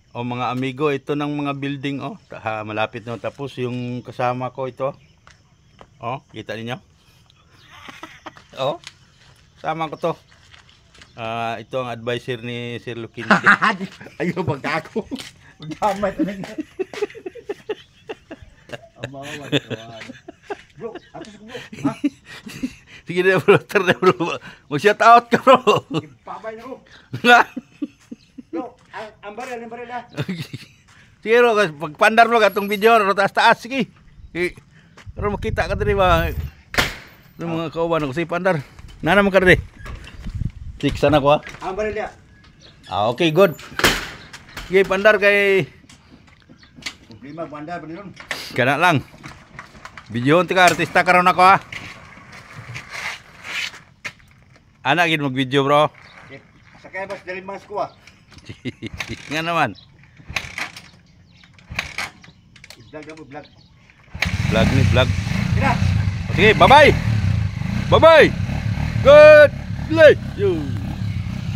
O mga amigo, ito ng mga building oh. Malapit na tapos yung kasama ko ito. Oh, kita niyo? Oh. Kasama ko to. Ito ang advisor ni Sir Luquinte. Ayaw magkako. Magdamay ka na. Amawan kawan. Bro, atas ko bro. Ha? Sige na bro, tara bro. Mag-shout out ka bro. Pabay na ko. Nga. Bro, ang baril na. Sige bro, pagpandar bro katong video, taas-taas, sige. Pero makita ka dali ba? Yung mga kauban ako, sige pandar. Nana mo ka dali. Siksa na ko ha. Ang baril niya. Okay, good. Sige, pandar kay... Problema, bandar pa nilon. Kana lang. Video ka, artista ka ron ako ha. Anak gid mag-video bro. Sakay bas dari mas ko ah. Nga naman. Vlog na mo, vlog. Vlog ni vlog. Kira. Sige, bye-bye. Bye-bye. Good. Play. You.